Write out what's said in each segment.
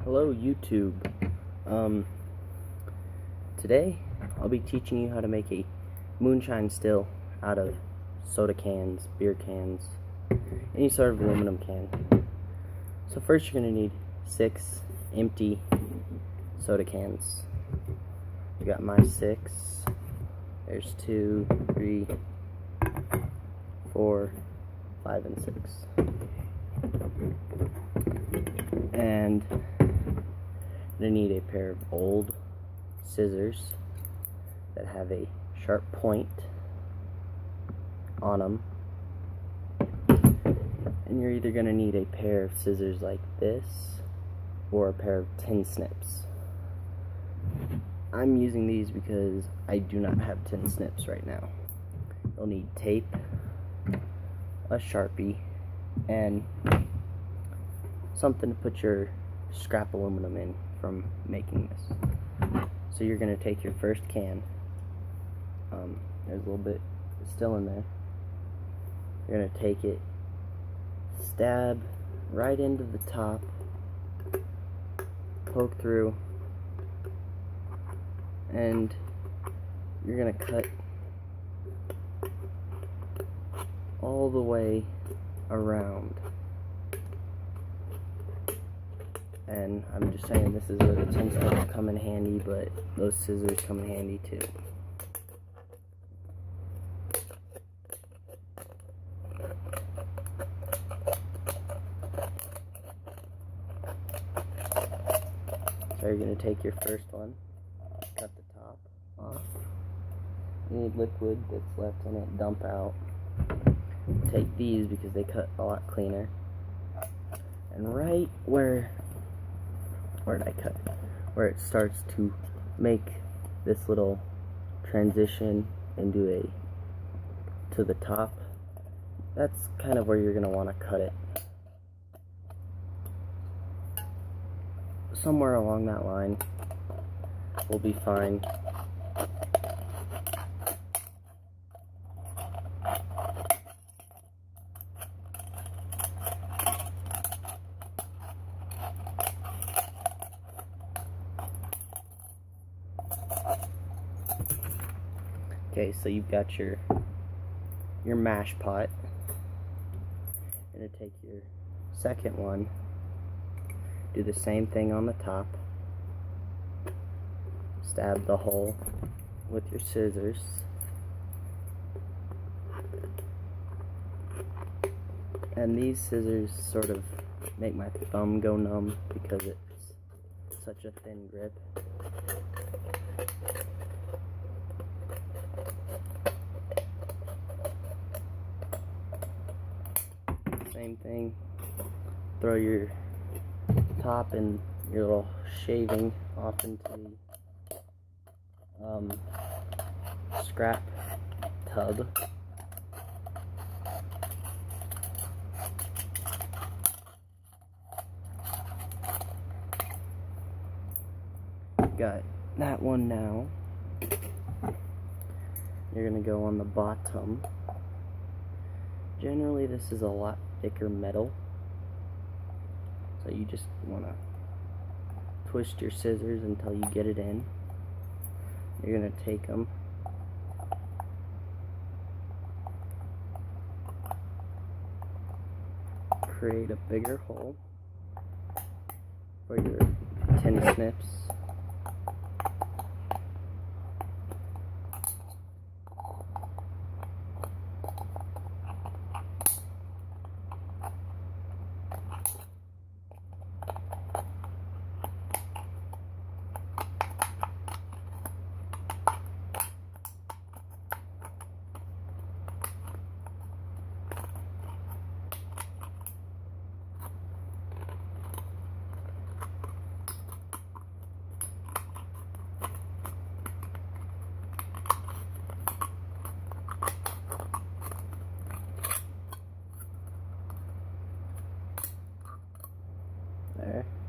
Hello YouTube. Today I'll be teaching you how to make a moonshine still out of soda cans, beer cans, any sort of aluminum can. So first you're going to need 6 empty soda cans. I got my 6. There's 2, 3, 4, 5, and 6. And I'm going to need a pair of old scissors that have a sharp point on them. And you're either going to need a pair of scissors like this or a pair of tin snips. I'm using these because I do not have tin snips right now. You'll need tape, a Sharpie, and something to put your scrap aluminum in from making this. So you're going to take your first can. There's a little bit still in there. You're going to take it, stab right into the top, poke through, and you're going to cut all the way around. And I'm just saying this is where the tin snips come in handy, but those scissors come in handy too. So you're going to take your first one, cut the top off. Any liquid that's left in it, dump out. Take these because they cut a lot cleaner. And right where did I cut? Where it starts to make this little transition into to the top, that's kind of where you're going to want to cut it. Somewhere along that line will be fine. Okay, so you've got your mash pot. You're going to take your second one, do the same thing on the top, stab the hole with your scissors, and these scissors sort of make my thumb go numb because it's such a thin grip. Same thing, throw your top and your little shaving off into the scrap tub. Got that one now. You're going to go on the bottom. Generally this is a lot thicker metal, so you just want to twist your scissors until you get it in. You're going to take them, create a bigger hole for your tin snips.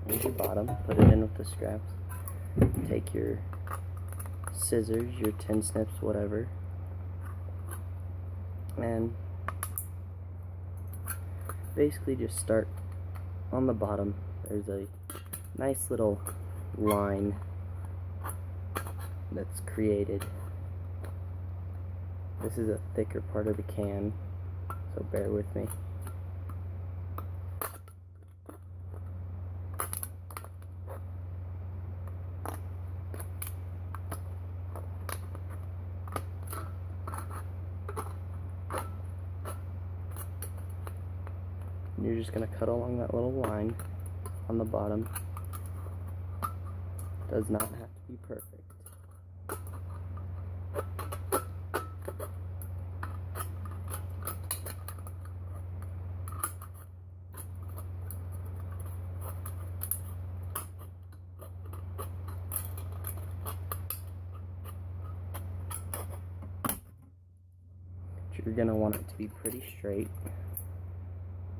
There's your bottom, put it in with the scraps. Take your scissors, your tin snips, whatever, and basically just start on the bottom. There's a nice little line that's created. This is a thicker part of the can, so bear with me. And you're just going to cut along that little line on the bottom. Does not have to be perfect. You're going to want it to be pretty straight.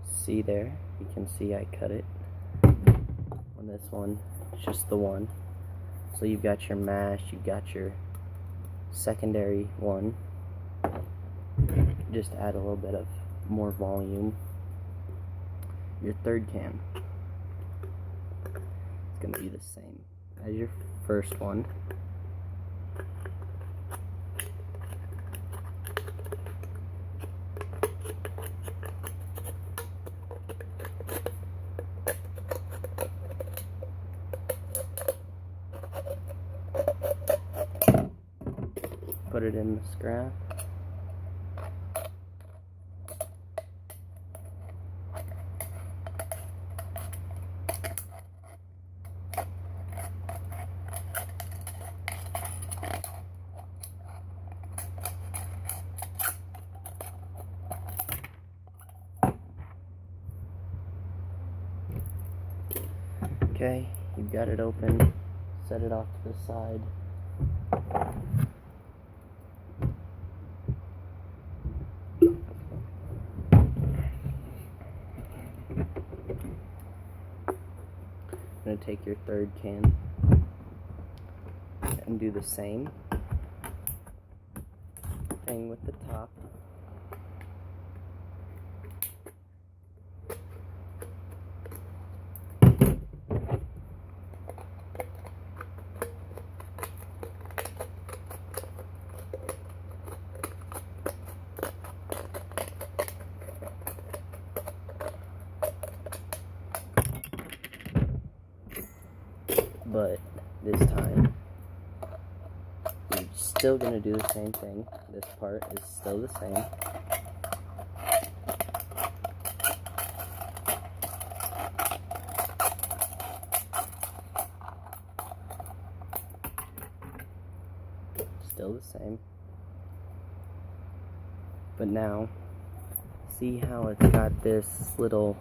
See there, you can see I cut it. On this one, it's just the one. So you've got your mash, you've got your secondary one. Just add a little bit of more volume. Your third can, it's going to be the same as your first one. Put it in the scrap. Okay, you've got it open. Set it off to the side. I'm going to take your third can and do the same thing with the top. But this time, you're still going to do the same thing. This part is still the same. Still the same. But now, see how it's got this little,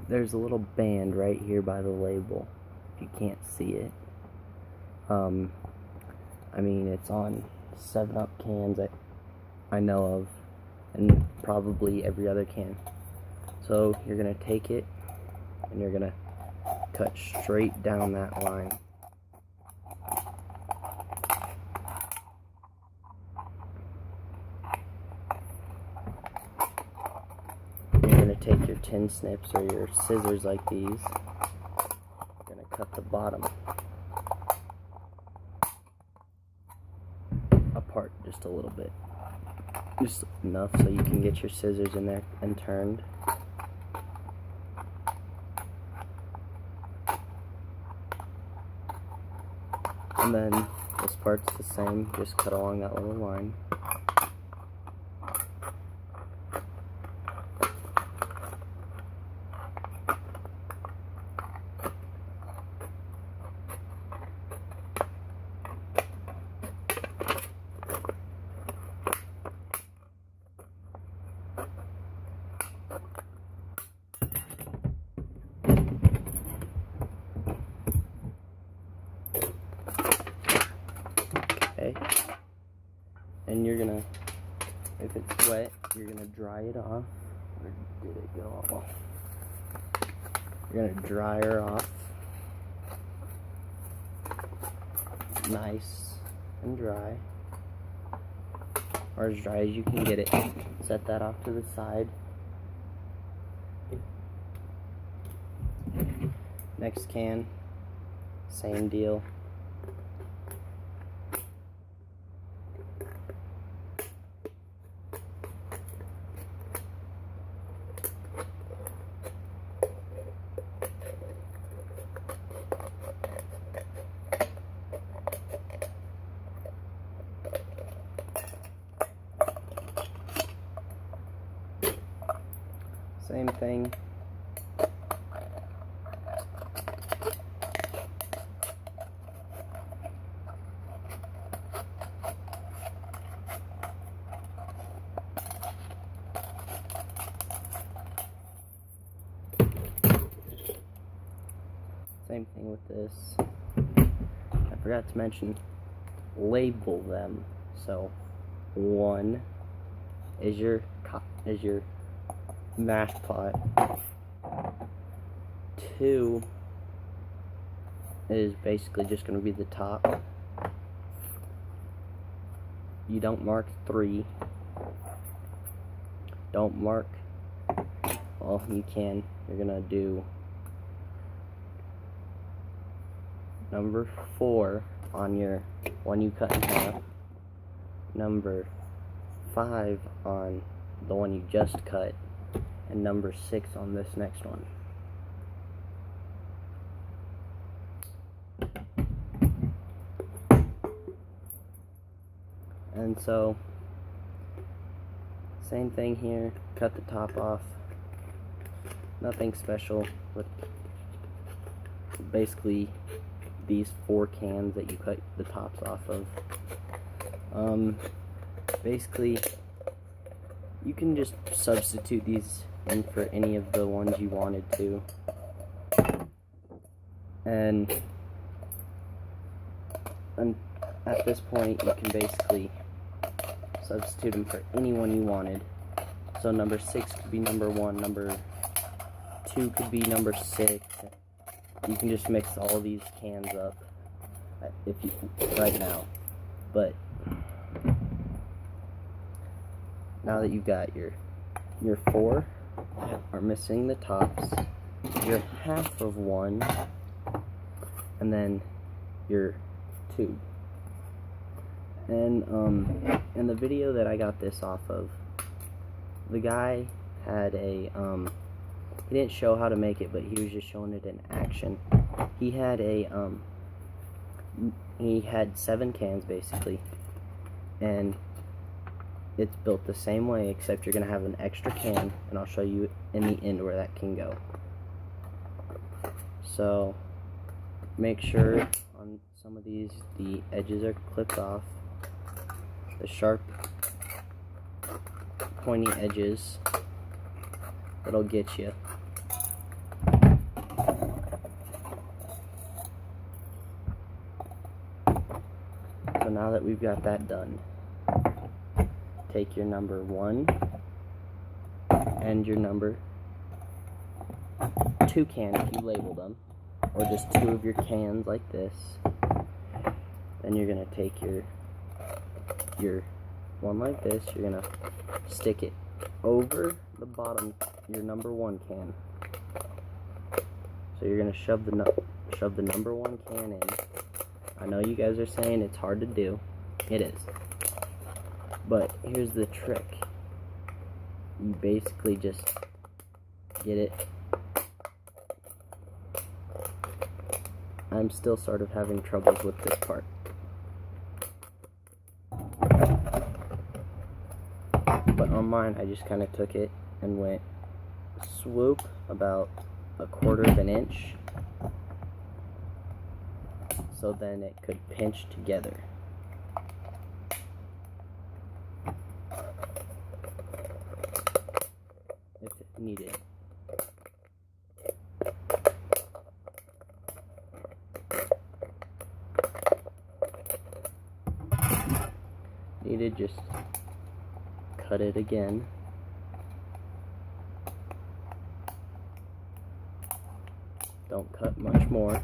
there's a little band right here by the label, if you can't see it. I mean, it's on 7-Up cans I know of, and probably every other can. So you're going to take it, and you're going to cut straight down that line. Take your tin snips or your scissors like these. You're going to cut the bottom apart just a little bit. Just enough so you can get your scissors in there and turned. And then this part's the same, just cut along that little line. Okay, and you're gonna, if it's wet, you're gonna dry it off. Where did it go? You're gonna dry her off, nice and dry, or as dry as you can get it. Set that off to the side. Next can, same deal. Same thing. Same thing with this. I forgot to mention, label them. So 1 is your mash pot. 2 is basically just going to be the top. You don't mark 3. Don't mark, well, you can. You're going to do number 4 on your one you cut in half, number 5 on the one you just cut, and number 6 on this next one. And so, same thing here, cut the top off. Nothing special with basically these 4 cans that you cut the tops off of. Basically, you can just substitute these in for any of the ones you wanted to. And at this point, you can basically substitute them for anyone you wanted. So number 6 could be number 1, number 2 could be number 6. You can just mix all these cans up if you right now. But now that you've got your 4 are missing the tops, your half of 1, and then your 2. And in the video that I got this off of, the guy had a he didn't show how to make it, but he was just showing it in action. He had he had 7 cans basically, and it's built the same way, except you're gonna have an extra can, and I'll show you in the end where that can go. So make sure on some of these the edges are clipped off. The sharp pointy edges, that'll get you. So now that we've got that done, take your number 1 and your number 2 can if you label them, or just 2 of your cans like this. Then you're gonna take your one like this, you're gonna stick it over the bottom, your number 1 can. So you're gonna shove the number 1 can in. I know you guys are saying it's hard to do. It is. But here's the trick. You basically just get it. I'm still sort of having troubles with this part. But on mine, I just kind of took it and went swoop about 1/4 of an inch, so then it could pinch together. If it needed. Just cut it again. Don't cut much more.